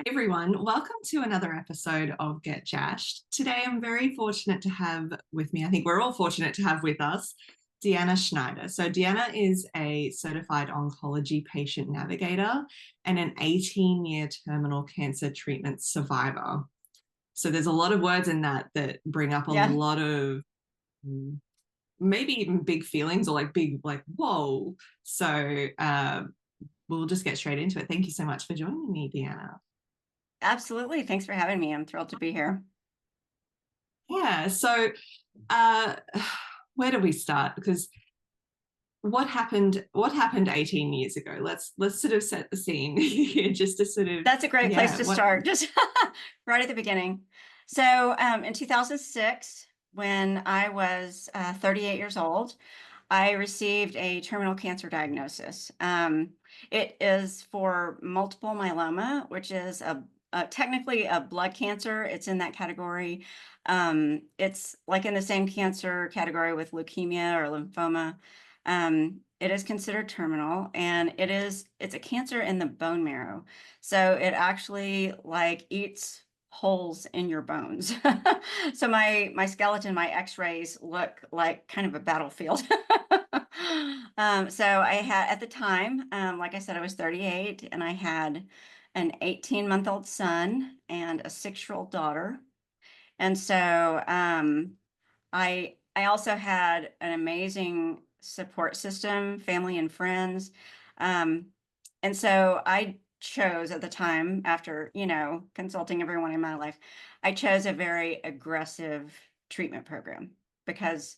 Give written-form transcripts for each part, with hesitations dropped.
Everyone, welcome to another episode of Get Jashed. Today, I'm very fortunate to have with me, I think we're all fortunate to have with us, Deanna Schneider. So, Deanna is a certified oncology patient navigator and an 18-year terminal cancer treatment survivor. So, there's a lot of words in that bring up a Yeah, lot of maybe even big feelings or like big, like, whoa. So, we'll just get straight into it. Thank you so much for joining me, Deanna. absolutely. Thanks for having me. I'm thrilled to be here. Yeah. So, uh, where do we start? Because what happened 18 years ago? Let's sort of set the scene here, just to sort of, That's a great place yeah, to what start, just right at the beginning. So, in 2006, when I was 38 years old, I received a terminal cancer diagnosis. It is for multiple myeloma, which is technically a blood cancer. It's in that category. It's like in the same cancer category with leukemia or lymphoma. It is considered terminal, and it's a cancer in the bone marrow. So it actually like eats holes in your bones. So my skeleton, my x-rays look like kind of a battlefield. So I had at the time, like I said, I was 38 and I had an 18-month-old son and a 6-year-old daughter. And so I also had an amazing support system, family and friends. Um, and so I chose at the time, after, consulting everyone in my life, I chose a very aggressive treatment program because,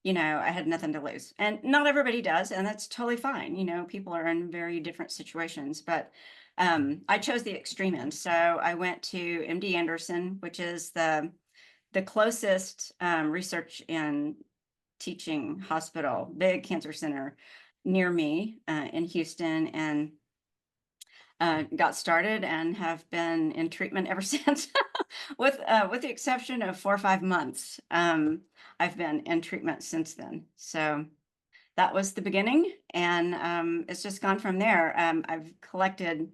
I had nothing to lose. And not everybody does, and that's totally fine. People are in very different situations, but I chose the extreme end. So I went to MD Anderson, which is the closest research and teaching hospital, big cancer center near me in Houston, and got started and have been in treatment ever since, with the exception of 4 or 5 months. I've been in treatment since then. So that was the beginning, and it's just gone from there. I've collected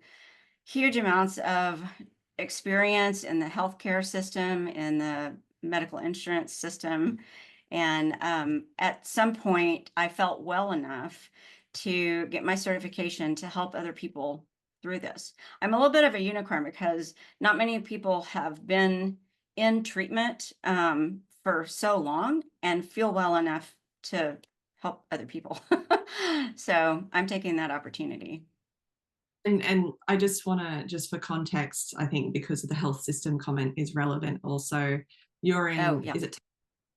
huge amounts of experience in the healthcare system, in the medical insurance system. And at some point, I felt well enough to get my certification to help other people through this. I'm a little bit of a unicorn because not many people have been in treatment for so long and feel well enough to help other people. So I'm taking that opportunity. and I just want to, just for context, I think because of the health system comment is relevant also. You're Oh, in, yeah. is it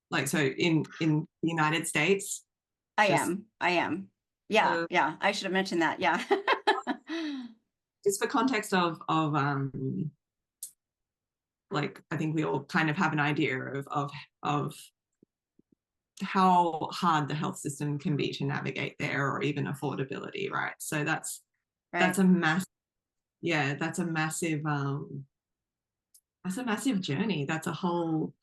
like, so in the United States, I just am. I am. Yeah, uh, yeah. I should have mentioned that. Yeah. just for context of like, I think we all kind of have an idea of how hard the health system can be to navigate there, or even affordability, right? So that's Right. a massive, yeah, that's a massive journey. That's a whole,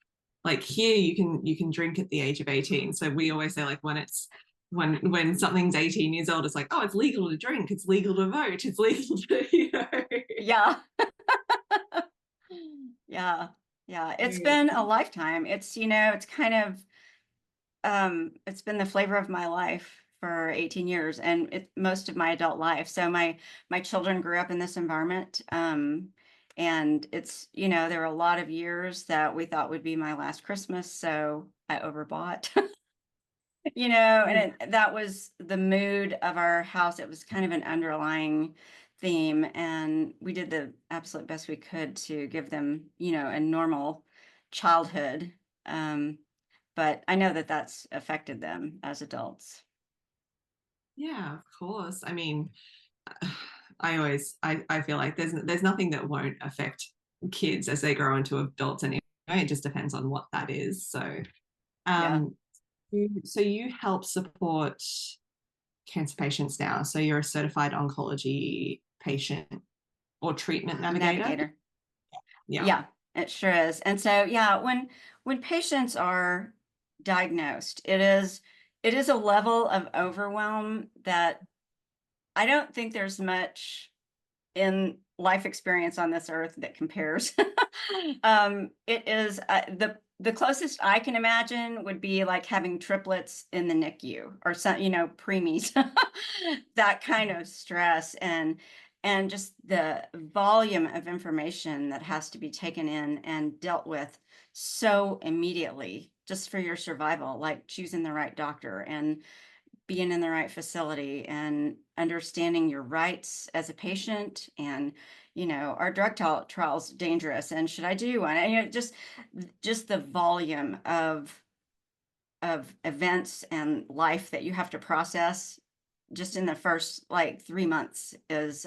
like, here you can drink at the age of 18. So we always say, like, when something's 18 years old, it's like, oh, it's legal to drink, it's legal to vote, it's legal to, Yeah. Yeah. Yeah. It's been a lifetime. It's kind of it's been the flavor of my life for 18 years and most of my adult life. So my children grew up in this environment. And there were a lot of years that we thought would be my last Christmas, so I overbought. That was the mood of our house. It was kind of an underlying theme, and we did the absolute best we could to give them, a normal childhood. Um, but I know that that's affected them as adults. yeah, of course. I mean, I feel like there's nothing that won't affect kids as they grow into adults anyway. It just depends on what that is. So Yeah, um so you help support cancer patients now. So you're a certified oncology patient or treatment navigator. navigator. Yeah. Yeah, it sure is. And so, yeah, when patients are diagnosed, it is a level of overwhelm that I don't think there's much in life experience on this earth that compares. It is the closest I can imagine would be like having triplets in the NICU or some, preemies, that kind of stress and just the volume of information that has to be taken in and dealt with so immediately just for your survival, like choosing the right doctor and being in the right facility and understanding your rights as a patient and are trials dangerous and should I do one, and just the volume of events and life that you have to process just in the first like 3 months is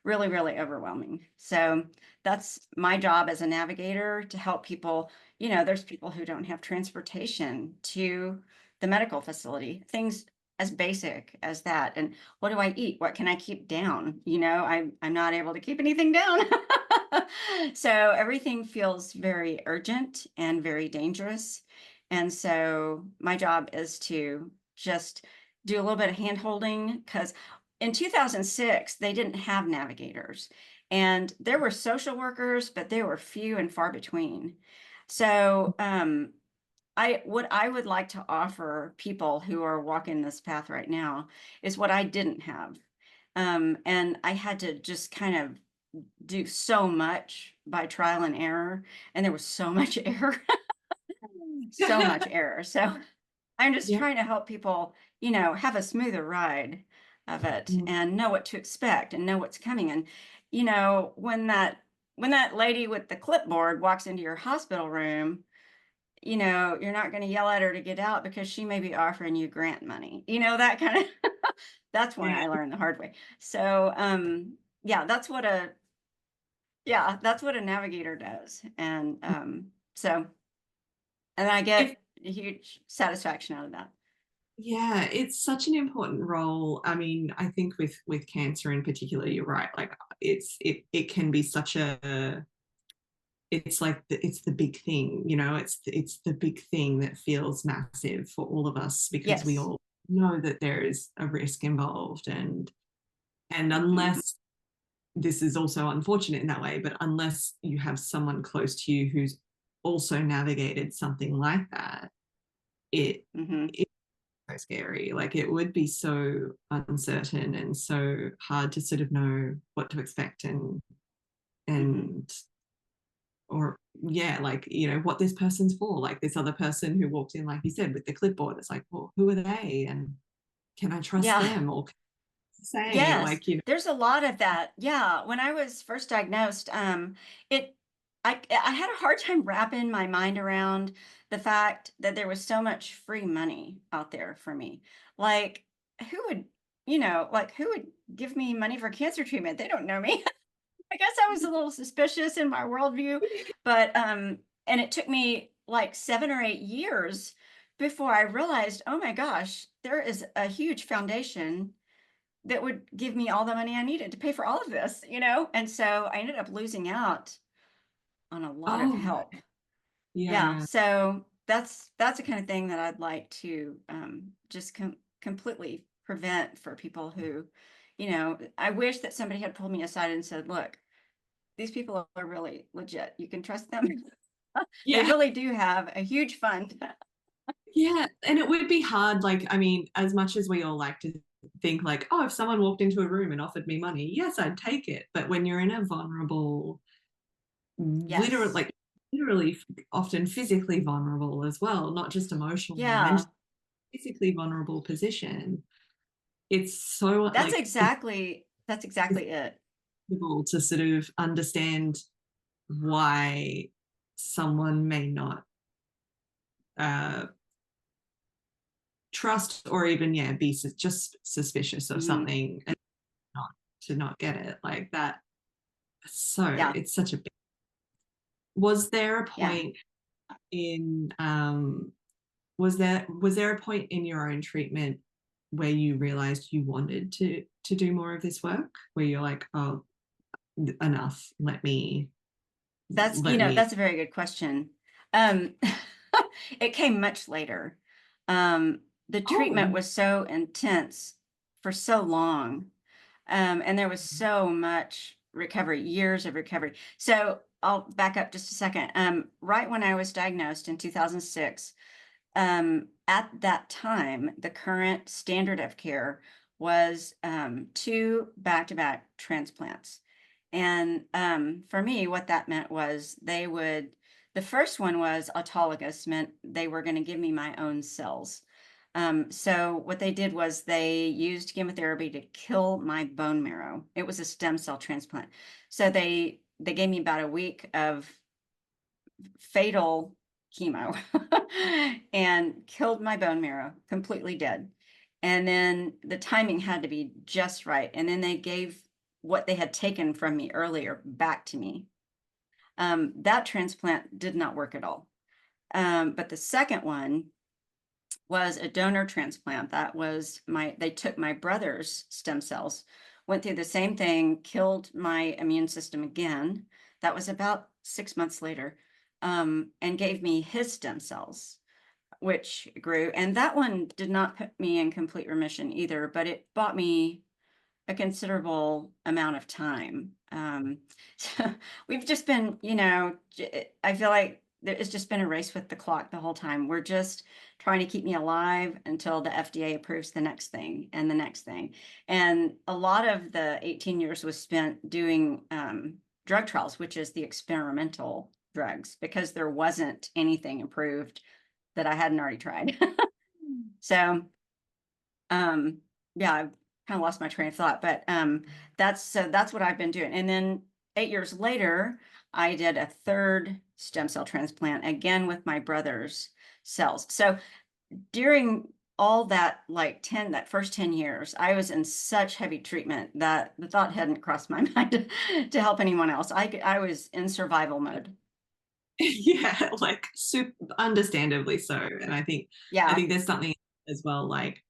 really, really overwhelming. So that's my job as a navigator, to help people. There's people who don't have transportation to the medical facility, things as basic as that. And what do I eat? What can I keep down? I'm not able to keep anything down. So everything feels very urgent and very dangerous. And so my job is to just do a little bit of hand holding, because in 2006, they didn't have navigators and there were social workers, but they were few and far between. So what I would like to offer people who are walking this path right now is what I didn't have. And I had to just kind of do so much by trial and error, and there was so much error, so much error. So I'm just Yeah. trying to help people, have a smoother ride of it Mm. and know what to expect and know what's coming. And, when that lady with the clipboard walks into your hospital room, you're not going to yell at her to get out because she may be offering you grant money, that kind of, that's when Yeah. I learned the hard way. So, yeah, that's what a navigator does. And, so, and I If get a huge satisfaction out of that. Yeah, it's such an important role. I mean, I think with cancer in particular, you're right. Like it can be such a it's like it's the big thing, it's the big thing that feels massive for all of us because we Yes. all know that there is a risk involved, and Mhm. unless this is also unfortunate in that way, but unless you have someone close to you who's also navigated something like that, it Mhm. it's so scary. Like it would be so uncertain and so hard to sort of know what to expect Mhm. and or yeah, like what this person's for. Like this other person who walked in, like you said, with the clipboard, it's like, well, who are they, and can I trust Yeah. them, or can I say Yes. like There's a lot of that. Yeah. When I was first diagnosed, it I had a hard time wrapping my mind around the fact that there was so much free money out there for me. Like who would, who would give me money for cancer treatment? They don't know me. I guess I was a little suspicious in my worldview, but and it took me like 7 or 8 years before I realized, oh my gosh, there is a huge foundation that would give me all the money I needed to pay for all of this, And so I ended up losing out on a lot of oh help. Yeah, yeah, so that's the kind of thing that I'd like to just completely prevent for people who, I wish that somebody had pulled me aside and said, look, these people are really legit. You can trust them. They yeah. really do have a huge fund. Yeah, and it would be hard. Like, I mean, as much as we all like to think, like, oh, if someone walked into a room and offered me money, yes, I'd take it. But when you're in a vulnerable, literally, Yes. like, literally, often physically vulnerable as well, not just emotionally or Yeah, mentally, physically vulnerable position, it's so that's like exactly that's it's exactly it. difficult to sort of understand why someone may not uh, trust or even be just suspicious of Mhm. something and not to not get it like that. So Yeah, it's such a big. Was there a yeah. point in was there a point in your own treatment where you realized you wanted to do more of this work, where you're like, oh, enough, let me. That's a very good question. Um, it came much later. The treatment Oh was so intense for so long, and there was so much. recovery, years of recovery. So I'll back up just a second. Right when I was diagnosed in 2006, at that time, the current standard of care was 2 back-to-back transplants. And for me, what that meant was the first one was autologous, meant they were going to give me my own cells. So what they did was they used chemotherapy to kill my bone marrow. It was a stem cell transplant. So they gave me about a week of fatal chemo and killed my bone marrow, completely dead. And then the timing had to be just right. And then they gave what they had taken from me earlier back to me. That transplant did not work at all. But the second one was a donor transplant. They took my brother's stem cells, went through the same thing, killed my immune system again. That was about 6 months later, and gave me his stem cells, which grew. And that one did not put me in complete remission either, but it bought me a considerable amount of time. So we've just been, I feel like it's just been a race with the clock the whole time. We're just trying to keep me alive until the FDA approves the next thing and the next thing. And a lot of the 18 years was spent doing drug trials, which is the experimental drugs, because there wasn't anything approved that I hadn't already tried. So, yeah, I've kind of lost my train of thought, but that's what I've been doing. And then 8 years later, I did a third stem cell transplant, again with my brother's cells. So during all that, that first 10 years, I was in such heavy treatment that the thought hadn't crossed my mind to help anyone else. I was in survival mode. Yeah, like super understandably so. And I think there's something as well, like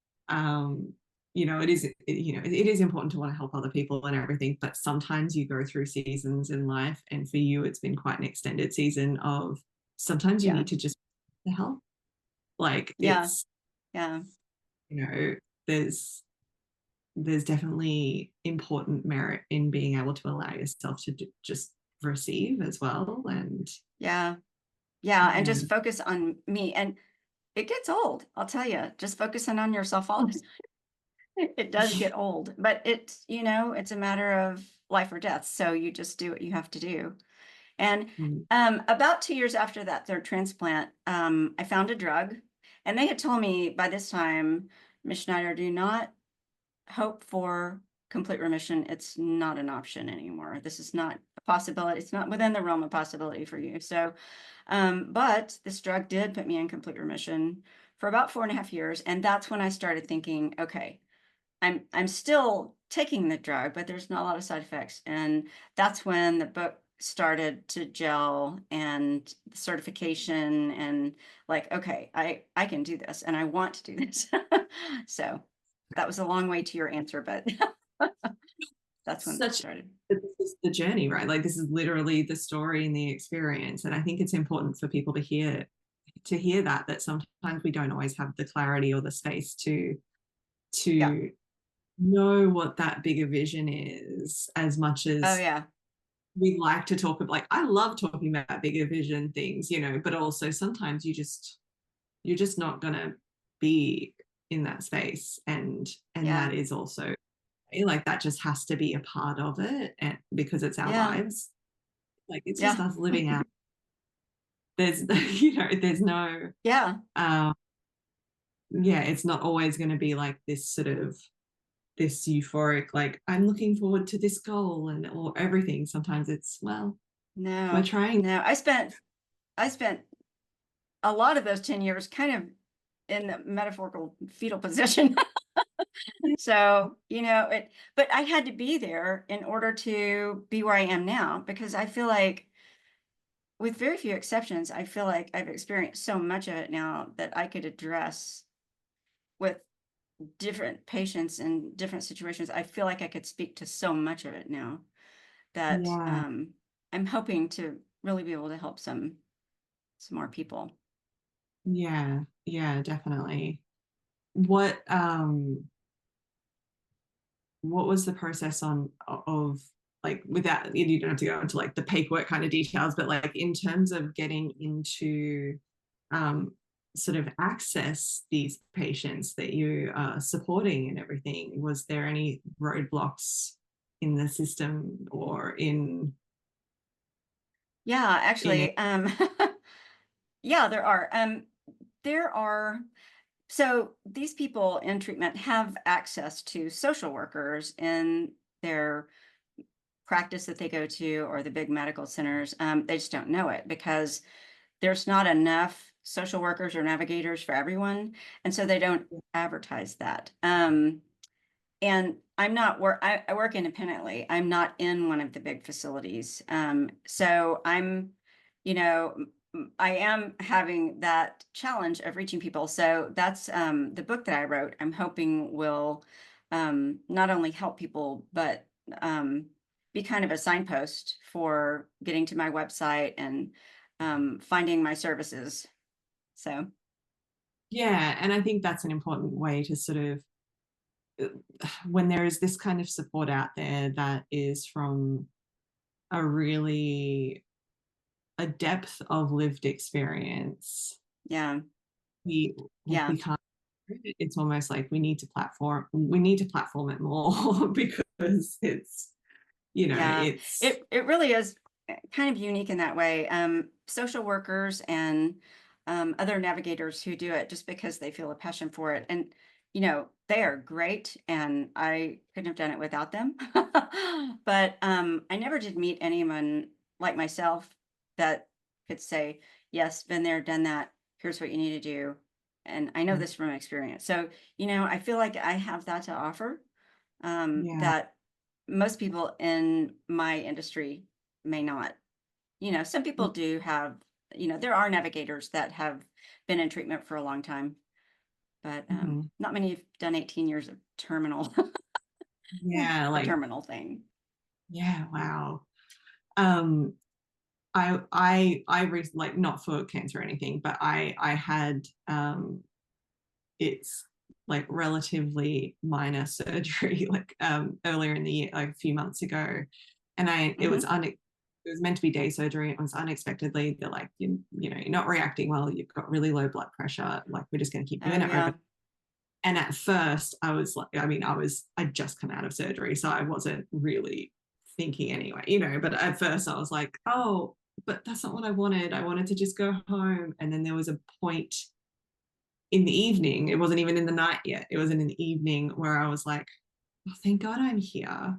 it is important to want to help other people and everything, but sometimes you go through seasons in life, and for you it's been quite an extended season of sometimes you need to just the help. Like it's there's definitely important merit in being able to allow yourself to just receive as well. And and just focus on me. And it gets old, I'll tell you, just focusing on yourself all the time. It does get old, but it's a matter of life or death. So you just do what you have to do. And about 2 years after that third transplant, I found a drug, and they had told me by this time, Ms. Schneider, do not hope for complete remission. It's not an option anymore. This is not a possibility. It's not within the realm of possibility for you. So, but this drug did put me in complete remission for about 4.5 years. And that's when I started thinking, okay, I'm still taking the drug, but there's not a lot of side effects. And that's when the book started to gel, and certification, and like, okay, I can do this, and I want to do this. So that was a long way to your answer, but that's when it started. This is the journey, right? Like this is literally the story and the experience. And I think it's important for people to hear that sometimes we don't always have the clarity or the space to know what that bigger vision is, as much as we like to talk about, like, I love talking about bigger vision things, but also sometimes you're just not gonna be in that space, and that is also like, that just has to be a part of it, and because it's our lives, like it's just us living out. There's there's no it's not always going to be like this sort of this euphoric, like I'm looking forward to this goal or everything. Sometimes it's, well, we're trying. No, I spent a lot of those 10 years kind of in the metaphorical fetal position. So, but I had to be there in order to be where I am now, because I feel like, with very few exceptions, I feel like I've experienced so much of it now that I could address with different patients in different situations. I feel like I could speak to so much of it now that I'm hoping to really be able to help some more people. Yeah, definitely. What was the process of like without, you don't have to go into like the paperwork kind of details, but like in terms of getting into sort of access these patients that you are supporting and everything, was there any roadblocks in the system or Yeah, in it? actually, yeah, there are, so these people in treatment have access to social workers in their practice that they go to or the big medical centers. They just don't know it because there's not enough social workers or navigators for everyone. And so they don't advertise that. And I work independently. I'm not in one of the big facilities. So I'm, I am having that challenge of reaching people. So that's the book that I wrote, I'm hoping will not only help people, but be kind of a signpost for getting to my website and finding my services. So, Yeah, and I think that's an important way to sort of, when there is this kind of support out there that is from a really a depth of lived experience, yeah, we yeah, we can't, it's almost like we need to platform it more because it's, yeah. it's It really is kind of unique in that way. Social workers and other navigators who do it just because they feel a passion for it. And, they are great and I couldn't have done it without them. But I never did meet anyone like myself that could say, yes, been there, done that. Here's what you need to do. And I know this from experience. So, I feel like I have that to offer yeah. that most people in my industry may not. Some people do have, there are navigators that have been in treatment for a long time, but Mhm. not many have done 18 years of terminal, Yeah, the like, terminal thing. yeah, wow. um like, not for cancer or anything, but I had it's like relatively minor surgery like earlier in the year, like a few months ago, and Hmm. it was meant to be day surgery. It was unexpectedly, they're like, you're not reacting well, you've got really low blood pressure, like we're just going to keep you Oh in it over. yeah, And at first I was like, I mean, I'd just come out of surgery, so I wasn't really thinking anyway, but at first I was like, oh, but that's not what I wanted. I wanted to just go home. And then there was a point in the evening, it wasn't even in the night yet, it was in the evening, where I was like, oh, thank God I'm here,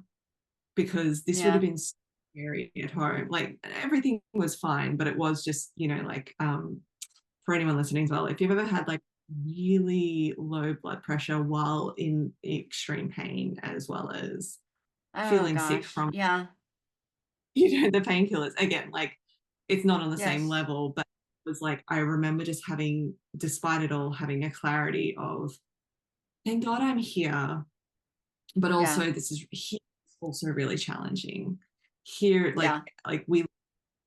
because this would have yeah. been scary at home. Like everything was fine, but it was just, like, for anyone listening as well, if you've ever had like really low blood pressure while in extreme pain, as well as Oh feeling sick gosh, from, yeah, the painkillers, again, like it's not on the same yes, level, but it was like, I remember just having, despite it all, having a clarity of, thank God I'm here, but yeah, also this is here, also really challenging here. yeah. Like we,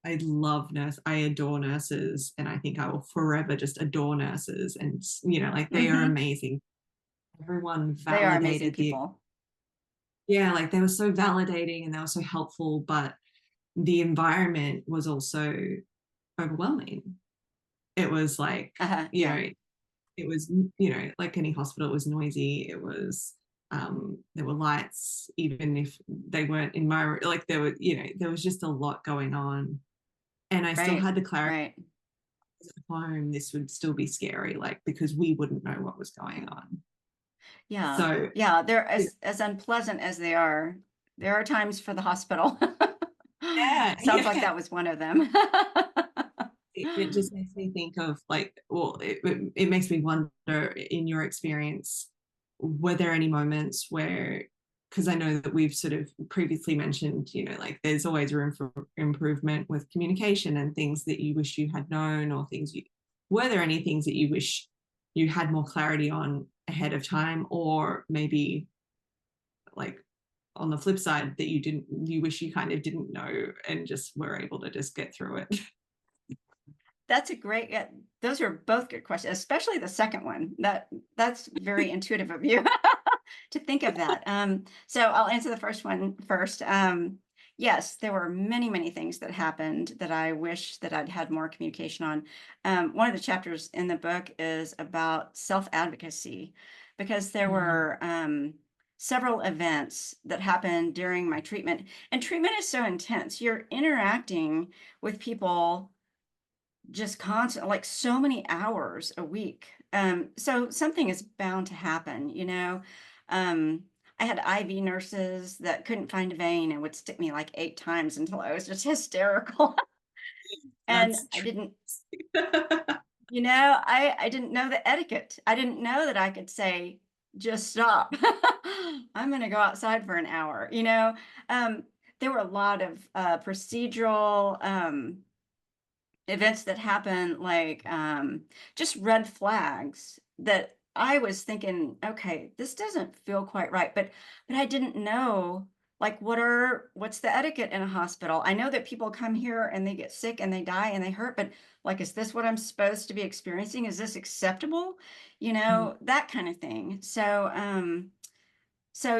I love I adore nurses, and I think I will forever just adore nurses. And, like they are Hmm. amazing. Everyone They are amazing validated people. yeah, like they were so validating and they were so helpful, but the environment was also overwhelming. It was like, you Yeah, know, it was, like any hospital, it was noisy. It was, there were lights, even if they weren't in my, like there were, there was just a lot going on. And I still right, had the clarity right. at home, this would still be scary, like, because we wouldn't know what was going on. Yeah, So, yeah. They're yeah, as unpleasant as they are. There are times for the hospital. Sounds like yeah. that was one of them. It just makes me think of like, well, it makes me wonder, in your experience, were there any moments where, because I know that we've sort of previously mentioned, like there's always room for improvement with communication and things that you wish you had known, or things were there any things that you wish you had more clarity on ahead of time, or maybe like on the flip side, that you wish you kind of didn't know and just were able to just get through it? That's a great, yeah, those are both good questions, especially the second one. That's very intuitive of you to think of that. So I'll answer the first one first. yes, there were many, many things that happened that I wish that I'd had more communication on. One of the chapters in the book is about self-advocacy, because there Mm, were several events that happened during my treatment. And treatment is so intense. You're interacting with people just constant, like so many hours a week. So something is bound to happen, you know. Um, I had IV nurses that couldn't find a vein and would stick me like 8 times until I was just hysterical. And that's I true. didn't, I didn't know the etiquette. I didn't know that I could say, just stop. I'm going to go outside for an hour, you know. Um, there were a lot of procedural events that happen, like just red flags that I was thinking, okay, this doesn't feel quite right. But I didn't know, like, what's the etiquette in a hospital? I know that people come here and they get sick and they die and they hurt, but like, is this what I'm supposed to be experiencing? Is this acceptable? You Mm, know, that kind of thing. So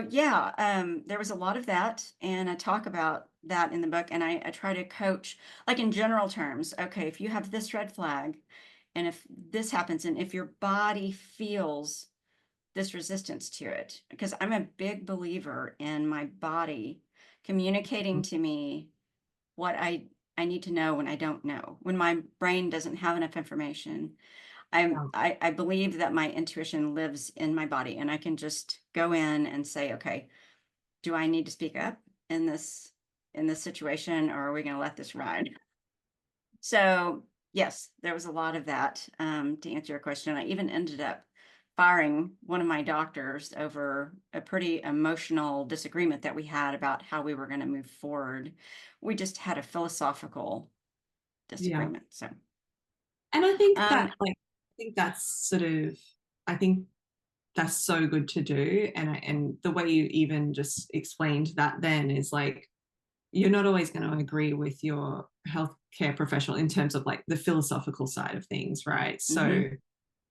yeah, there was a lot of that, and I talk about that in the book, and I try to coach, like in general terms. Okay, if you have this red flag, and if this happens, and if your body feels this resistance to it, because I'm a big believer in my body communicating mm, to me what I need to know when I don't know, when my brain doesn't have enough information. yeah. I believe that my intuition lives in my body, and I can just go in and say, okay, do I need to speak up in this situation, or are we going to let this ride? So yes, there was a lot of that. To answer your question, I even ended up firing one of my doctors over a pretty emotional disagreement that we had about how we were going to move forward. We just had a philosophical Yeah. disagreement. So And I think um, that, like, I think that's sort of, I think that's so good to do. And the way you even just explained that then is like, you're not always going to agree with your healthcare professional in terms of like the philosophical side of things, right? So mhm,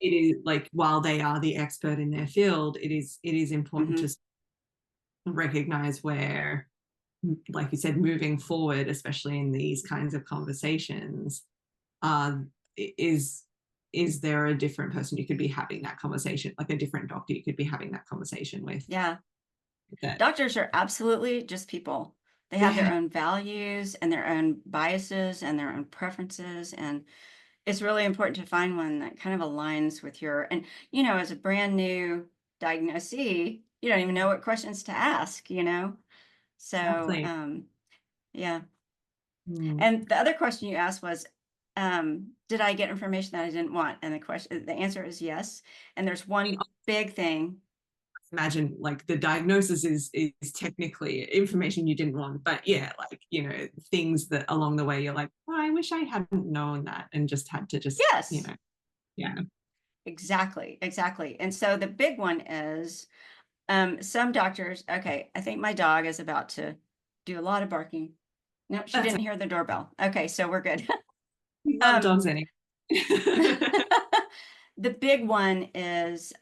it is like, while they are the expert in their field, it is important to mhm. recognize where, like you said, moving forward, especially in these kinds of conversations, um, is is there a different person you could be having that conversation, like a different doctor you could be having that conversation with? Yeah. That, Doctors are absolutely just people. They have yeah, their own values and their own biases and their own preferences. And it's really important to find one that kind of aligns with and, as a brand new diagnosee, you don't even know what questions to ask, you know? So, exactly. yeah. Mm. And the other question you asked was, did I get information that I didn't want? And the answer is yes. And there's one big thing. Imagine like the diagnosis is technically information you didn't want, but yeah, like, things that along the way you're like, oh, I wish I hadn't known that, and just had to just, Yes. yeah. Exactly, exactly. And so the big one is some doctors, okay, I think my dog is about to do a lot of barking. No, she That's, didn't hear the doorbell. Okay, so we're good. we love um, dogs anyway. the big one is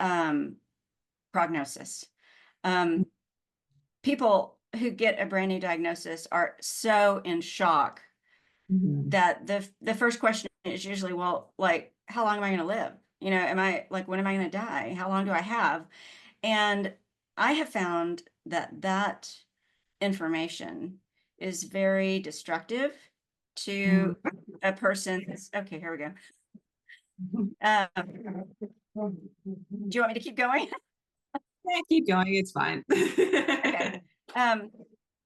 prognosis. Um, people who get a brand new diagnosis are so in shock Mhm. that the first question is usually, well, like, how long am I going to live? Am I like, when am I going to die? How long do I have? And I have found that information is very destructive Mm. to a person. Okay, here we go. Do you want me to keep going? Yeah, keep going, it's fine. Okay. Um,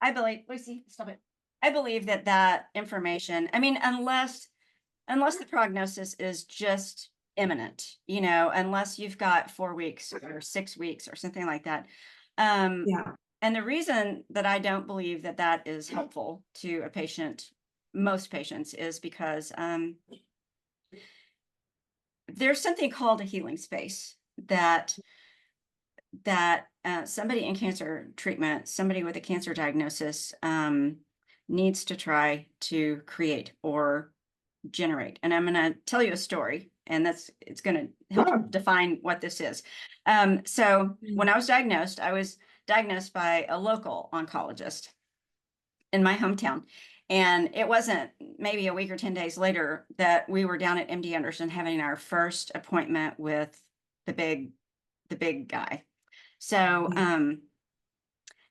I believe, Lucy, stop it. I believe that information, I mean, unless the prognosis is just imminent, unless you've got 4 weeks or 6 weeks or something like that. Um, Yeah. and the reason that I don't believe that is helpful to a patient, most patients, is because there's something called a healing space that somebody in cancer treatment, somebody with a cancer diagnosis, needs to try to create or generate. And I'm going to tell you a story, and it's going to help define what this is. So when I was diagnosed by a local oncologist, in my hometown. And it wasn't maybe a week or 10 days later that we were down at MD Anderson having our first appointment with the big guy. So,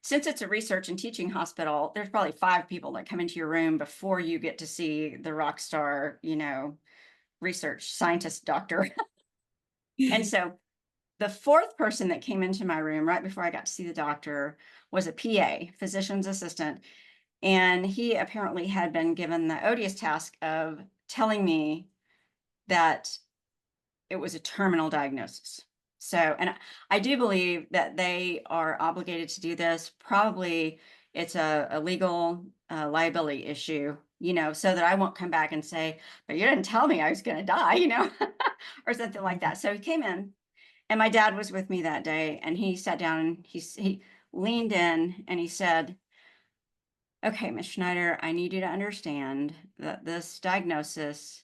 since it's a research and teaching hospital, there's probably 5 people that come into your room before you get to see the rock star, research scientist doctor. And so the 4th person that came into my room right before I got to see the doctor was a PA, physician's assistant. And he apparently had been given the odious task of telling me that it was a terminal diagnosis. So, and I do believe that they are obligated to do this. Probably it's a legal liability issue, so that I won't come back and say, but you didn't tell me I was going to die, or something like that. So he came in, and my dad was with me that day, and he sat down and he leaned in and he said, okay, Ms. Schneider, I need you to understand that this diagnosis,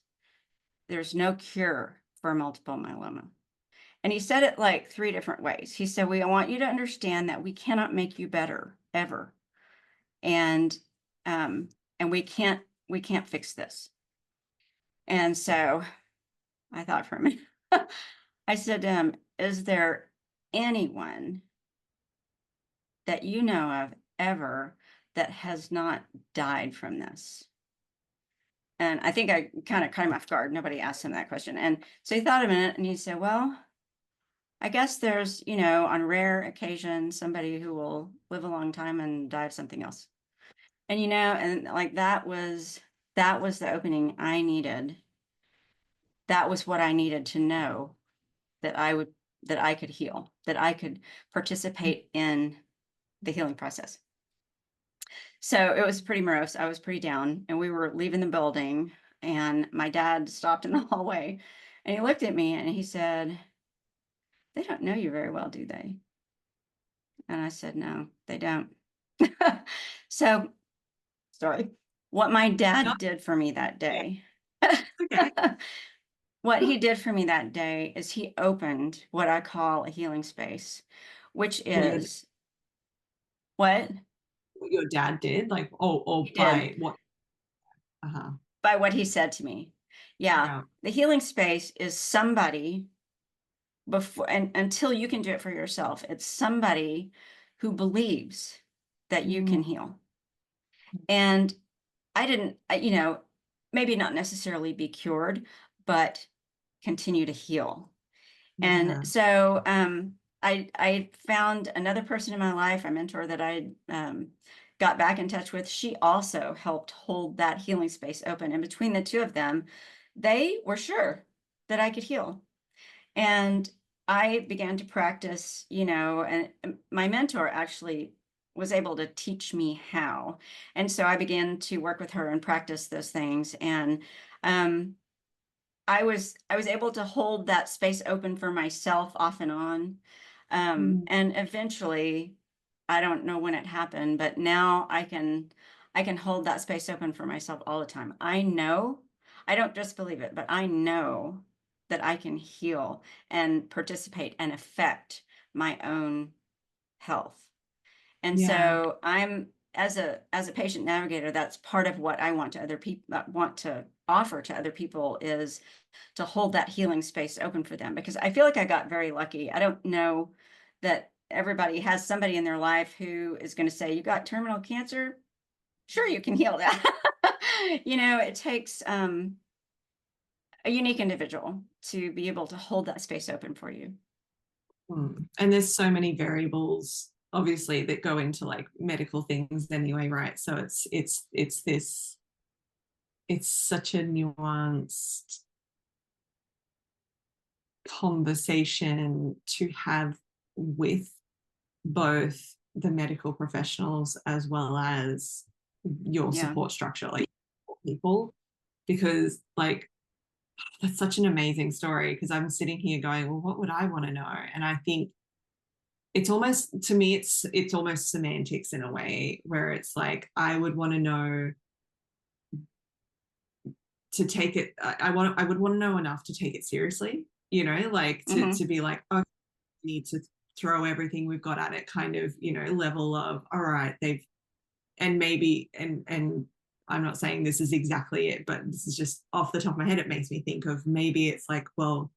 there's no cure for multiple myeloma. And he said it like 3 different ways. He said, we want you to understand that we cannot make you better ever. And we can't fix this. And so I thought for a minute, I said, is there anyone that you know of ever that has not died from this? And I think I kind of caught him off guard. Nobody asked him that question. And so he thought a minute and he said, well, I guess there's, on rare occasions, somebody who will live a long time and die of something else. And, and like that was the opening I needed. That was what I needed to know, that I could heal, that I could participate in the healing process. So it was pretty morose. I was pretty down, and we were leaving the building, and my dad stopped in the hallway, and he looked at me and he said, they don't know you very well, do they? And I said, no, they don't. So, sorry. What my dad did for me that day, Okay. what he did for me that day is he opened what I call a healing space, which is what your dad did, like, or he by did what? by what he said to me. Yeah, Yeah. the healing space is somebody before, and until you can do it for yourself, it's somebody who believes that you can heal. And I didn't, maybe not necessarily be cured, but continue to heal. Yeah. And so I found another person in my life, a mentor that I got back in touch with. She also helped hold that healing space open. And between the 2 of them, they were sure that I could heal. And I began to practice, and my mentor actually was able to teach me how. And so I began to work with her and practice those things. And I was able to hold that space open for myself off and on. And eventually, I don't know when it happened, but now I can hold that space open for myself all the time. I know, I don't just believe it, but I know that I can heal and participate and affect my own health. And so I'm, as a patient navigator, that's part of what I want to offer to other people, is to hold that healing space open for them, because I feel like I got very lucky. I don't know that everybody has somebody in their life who is going to say, you got terminal cancer, sure, you can heal that. It takes a unique individual to be able to hold that space open for you. And there's so many variables, obviously, that go into like medical things anyway, right? So it's such a nuanced conversation to have with both the medical professionals as well as your support structure, like people, because like that's such an amazing story, because I'm sitting here going, well, what would I want to know? And I think it's almost, to me, it's almost semantics in a way, where it's like, I would want to know to take it, I would want to know enough to take it seriously, like to be like, oh, we need to throw everything we've got at it, kind of, level of, all right, they've and maybe, and I'm not saying this is exactly it, but this is just off the top of my head, it makes me think of maybe it's like, well,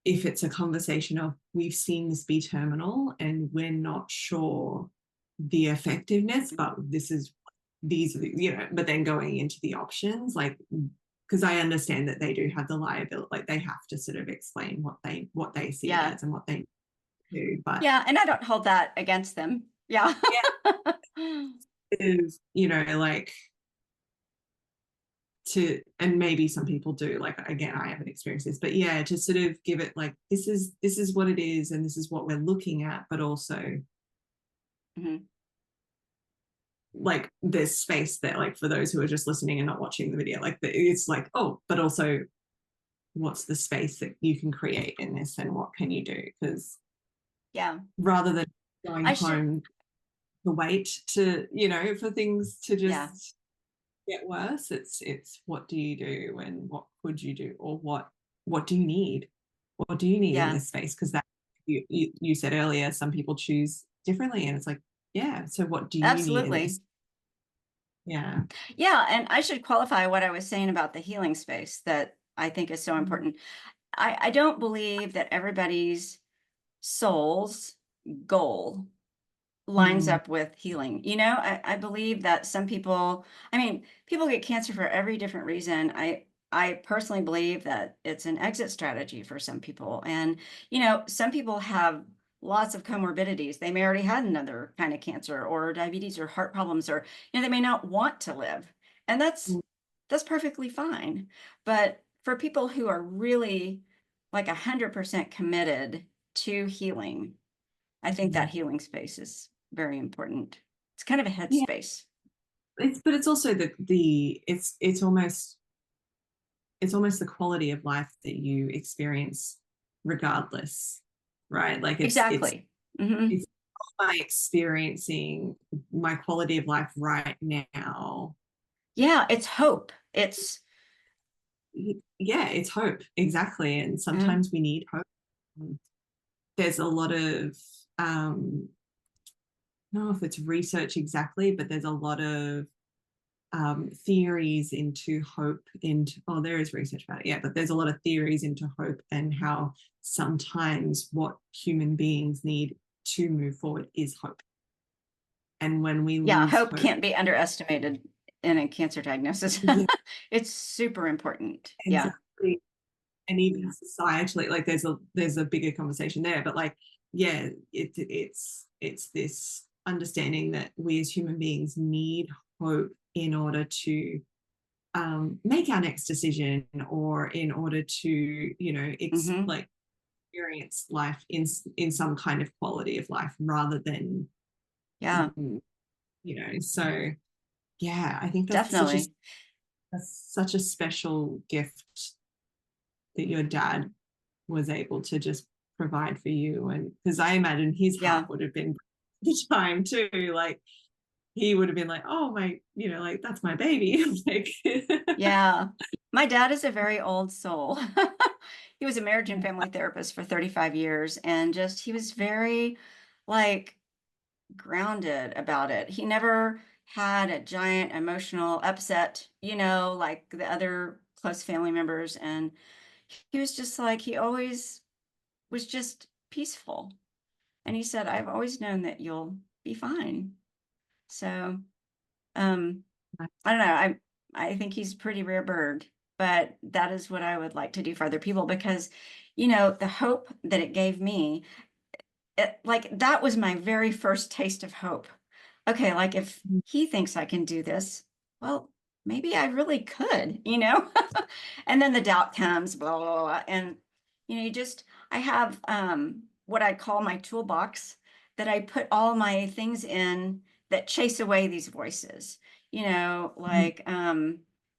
if it's a conversation of we've seen this be terminal and we're not sure the effectiveness, but these are the, but then going into the options, like, because I understand that they do have the liability, like they have to sort of explain what they see it Yeah. as and what they do. But Yeah. And I don't hold that against them. Yeah. is, like and maybe some people do, like, again, I haven't experienced this, but yeah, to sort of give it like, this is what it is and this is what we're looking at, but also Mm-hmm. like there's space there, like for those who are just listening and not watching the video, like it's like, oh, but also what's the space that you can create in this and what can you do, because Yeah. rather than going I should. home to wait to, for things to Yeah. just get worse, it's what do you do and what could you do, or what do you need, in Yeah. this space, because that you said earlier, some people choose differently, and it's like, yeah, so what do you need in Absolutely. this? Yeah. Yeah. And I should qualify what I was saying about the healing space that I think is so Mm. important. I don't believe that everybody's soul's goal lines Mm. up with healing. I believe that some people, I mean, people get cancer for every different reason. I personally believe that it's an exit strategy for some people. And, some people have lots of comorbidities. They may already had another kind of cancer or diabetes or heart problems, or, they may not want to live. And Mm. that's perfectly fine. But for people who are really like 100% committed to healing, I think Mm. that healing space is very important. It's kind of a Yeah, headspace. but it's also it's almost the quality of life that you experience regardless, right? Like Exactly. Hmm. it's by experiencing my quality of life right now. Yeah, it's hope. It's Yeah, it's hope, exactly, and uh, sometimes we need hope. There's a lot of I don't know if it's research exactly, but there's a lot of theories into hope, there is research about it, yeah, but there's a lot of theories into hope and how sometimes what human beings need to move forward is hope, and when we yeah, lose hope hope, can't be underestimated in a cancer diagnosis. yeah, It's super important. Yeah. exactly, and even societally, like there's a bigger conversation there, but like, yeah, it's this understanding that we as human beings need hope in order to make our next decision, or in order to, Hmm. like experience life in some kind of quality of life, rather than, Yeah, so yeah, I think definitely. that's such a special gift that your dad was able to just provide for you, and because I imagine his heart Yeah. would have been the time too, like he would have been like, oh my, like that's my baby. Like, Yeah. My dad is a very old soul. He was a marriage and family therapist for 35 years, and just he was very like grounded about it. He never had a giant emotional upset, like the other close family members. And he was just like, he always was just peaceful. And he said, I've always known that you'll be fine. So, um, I don't know. I think he's a pretty rare bird, but that is what I would like to do for other people because, the hope that it gave me, like that was my very first taste of hope. Okay, like if he thinks I can do this, well, maybe I really could. And then the doubt comes, blah, blah, blah. And, I have what I call my toolbox that I put all my things in that chase away these voices, like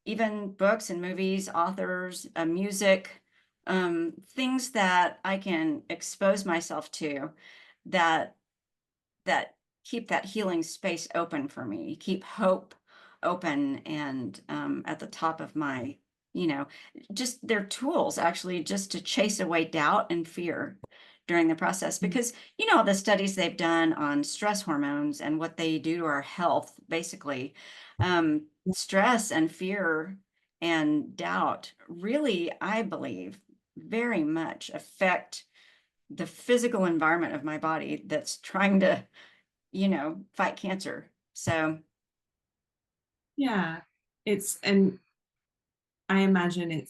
even books and movies, authors, music, things that I can expose myself to that that keep that healing space open for me, keep hope open and at the top of my, you know, just their tools actually just to chase away doubt and fear. during the process, because all the studies they've done on stress hormones and what they do to our health, basically, stress and fear and doubt really, I believe, very much affect the physical environment of my body that's trying to, fight cancer. So Yeah, and I imagine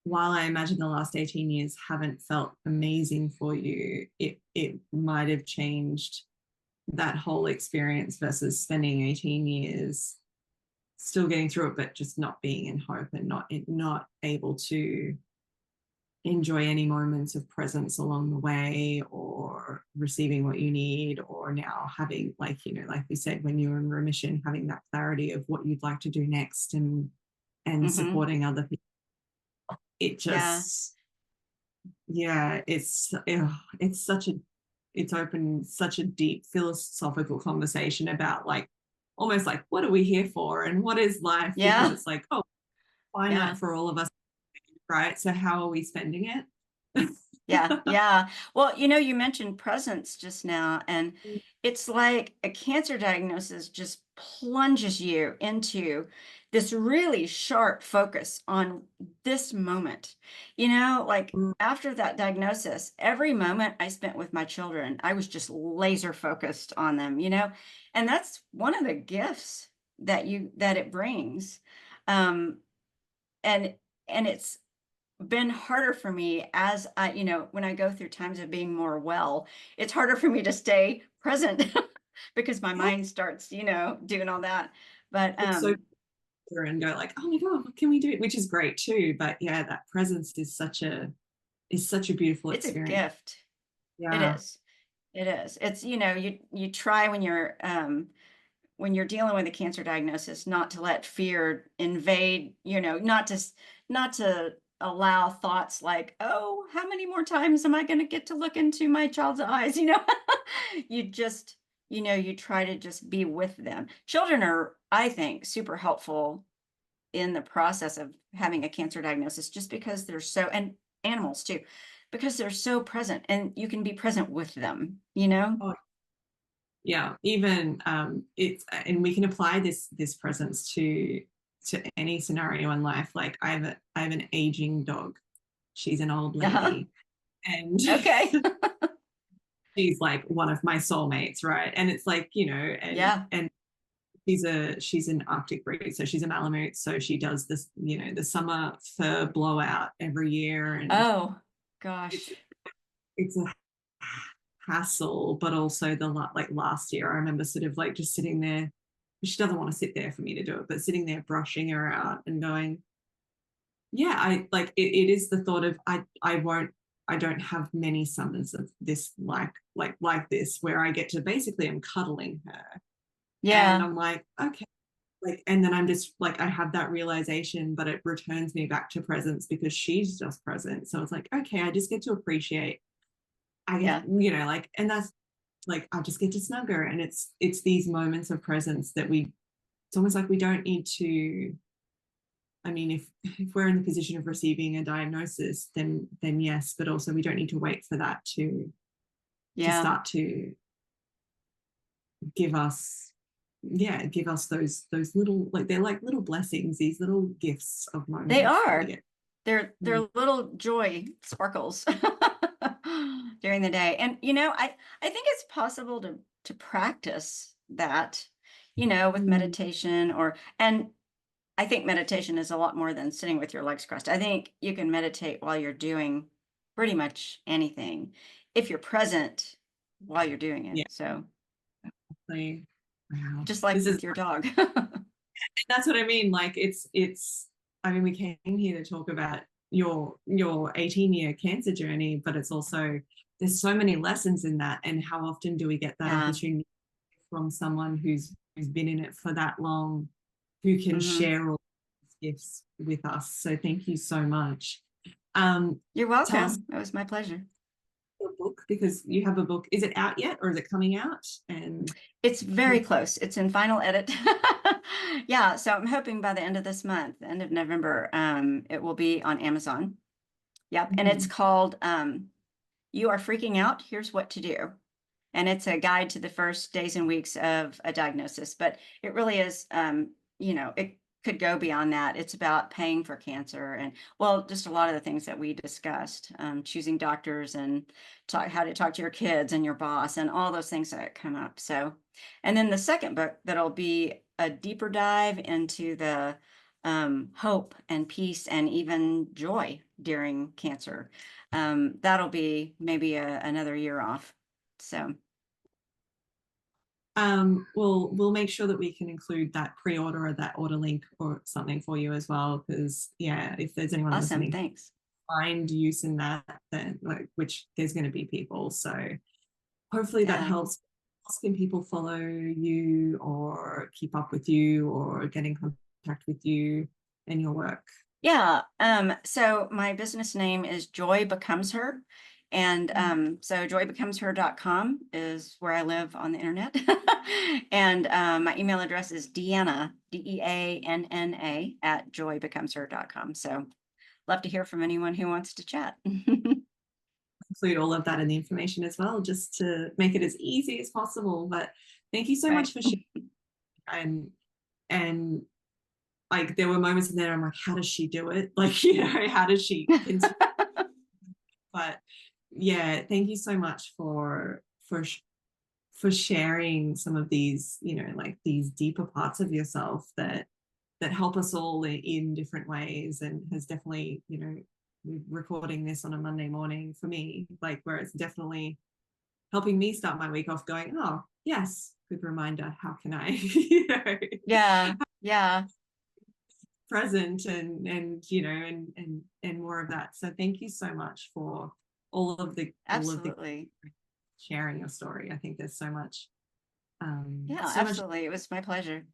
while I imagine the last 18 years haven't felt amazing for you, it might have changed that whole experience versus spending 18 years still getting through it, but just not being in hope and not able to enjoy any moments of presence along the way, or receiving what you need, or now having, like we said, when you're in remission, having that clarity of what you'd like to do next, and supporting other people. It yeah, just, yeah, it's opened such a deep philosophical conversation about, like, almost like, what are we here for and what is life? Because yeah, it's like, oh, finite yeah. for all of us, right? So how are we spending it? Yeah, yeah. Well, you mentioned presence just now, and it's like a cancer diagnosis just plunges you into this really sharp focus on this moment. Like after that diagnosis, every moment I spent with my children, I was just laser focused on them, and that's one of the gifts that it brings. Um, and and it's been harder for me as when I go through times of being more well, it's harder for me to stay present because my Yeah, mind starts, doing all that. But it's so and go like, oh my god, what can we do? Which is great too. But yeah, that presence is such a beautiful it's a experience. gift. It Yeah. is. It is. It's, you try when you're dealing with a cancer diagnosis, not to let fear invade, not to allow thoughts like, oh, how many more times am I going to get to look into my child's eyes? You just, you try to just be with them. Children are, I think, super helpful in the process of having a cancer diagnosis, just because they're so, and animals too, because they're so present and you can be present with them. Oh, yeah. Even it's, and we can apply this presence to any scenario in life. Like I have an aging dog. She's an old Uh-huh. lady, and Okay. she's like one of my soulmates, right? And it's like, Yeah. and she's an Arctic breed, so she's a Malamute. So she does this, the summer fur blowout every year, and Oh, it's gosh. it's a hassle. But also like last year, I remember sort of like just sitting there. She doesn't want to sit there for me to do it, but sitting there brushing her out and going, yeah, I like it is the thought of I don't have many summers of this, like this, where I get to basically, I'm cuddling her, and Yeah. I'm like, okay, like, and then I'm just like, I have that realization, but it returns me back to presence because she's just present. So it's like, okay, I just get to appreciate, I get, Yeah. like, and that's like, I just get to snug her. And it's these moments of presence that it's almost like we don't need to, I mean, if we're in the position of receiving a diagnosis, then yes, but also we don't need to wait for that to Yeah. start to give us, yeah, give us those little, like, they're like little blessings, these little gifts of They moments that we are. get. They're little joy sparkles during the day. And I think it's possible to practice that, with Mm, meditation, and I think meditation is a lot more than sitting with your legs crossed. I think you can meditate while you're doing pretty much anything if you're present while you're doing it. yeah, So like, wow, just like this is, with your dog. that's what I mean. Like it's I mean, we came here to talk about your 18-year cancer journey, but it's also, there's so many lessons in that, and how often do we get that Yeah. opportunity from someone who's been in it for that long, who can Hmm. share all these gifts with us. So thank you so much. You're Tell us welcome. It was my pleasure. your book, because you have a book. Is it out yet, or is it coming out? And It's very close. It's in final edit. Yeah, so I'm hoping by the end of this month, end of November, it will be on Amazon. Yep. And it's called You Are Freaking Out. Here's What to Do. And it's a guide to the first days and weeks of a diagnosis. But it really is, it could go beyond that. It's about paying for cancer and, well, just a lot of the things that we discussed, choosing doctors and how to talk to your kids and your boss and all those things that come up. So, and then the second book that'll be a deeper dive into the hope and peace and even joy during cancer. That'll be maybe another year off. So. We'll make sure that we can include that pre-order or that order link or something for you as well, because yeah, if there's anyone Awesome, listening, thanks. Find use in that, then which there's going to be people, so hopefully that helps. Can people follow you or keep up with you or get in contact with you and your work? Yeah. So my business name is Joy Becomes Her. And so joybecomesher.com is where I live on the internet. And my email address is Deanna, Deanna at joybecomesher.com. So love to hear from anyone who wants to chat. Include all of that in the information as well, just to make it as easy as possible. But thank you so much for sharing. And like there were moments in there I'm like, how does she do it? Like, how does she continue? But yeah, thank you so much for sharing some of these, like these deeper parts of yourself that help us all in different ways, and has definitely, recording this on a Monday morning for me, like where it's definitely helping me start my week off going, oh yes, good reminder, how can I yeah present and more of that. So thank you so much for absolutely sharing your story. I think there's so much absolutely. It was my pleasure.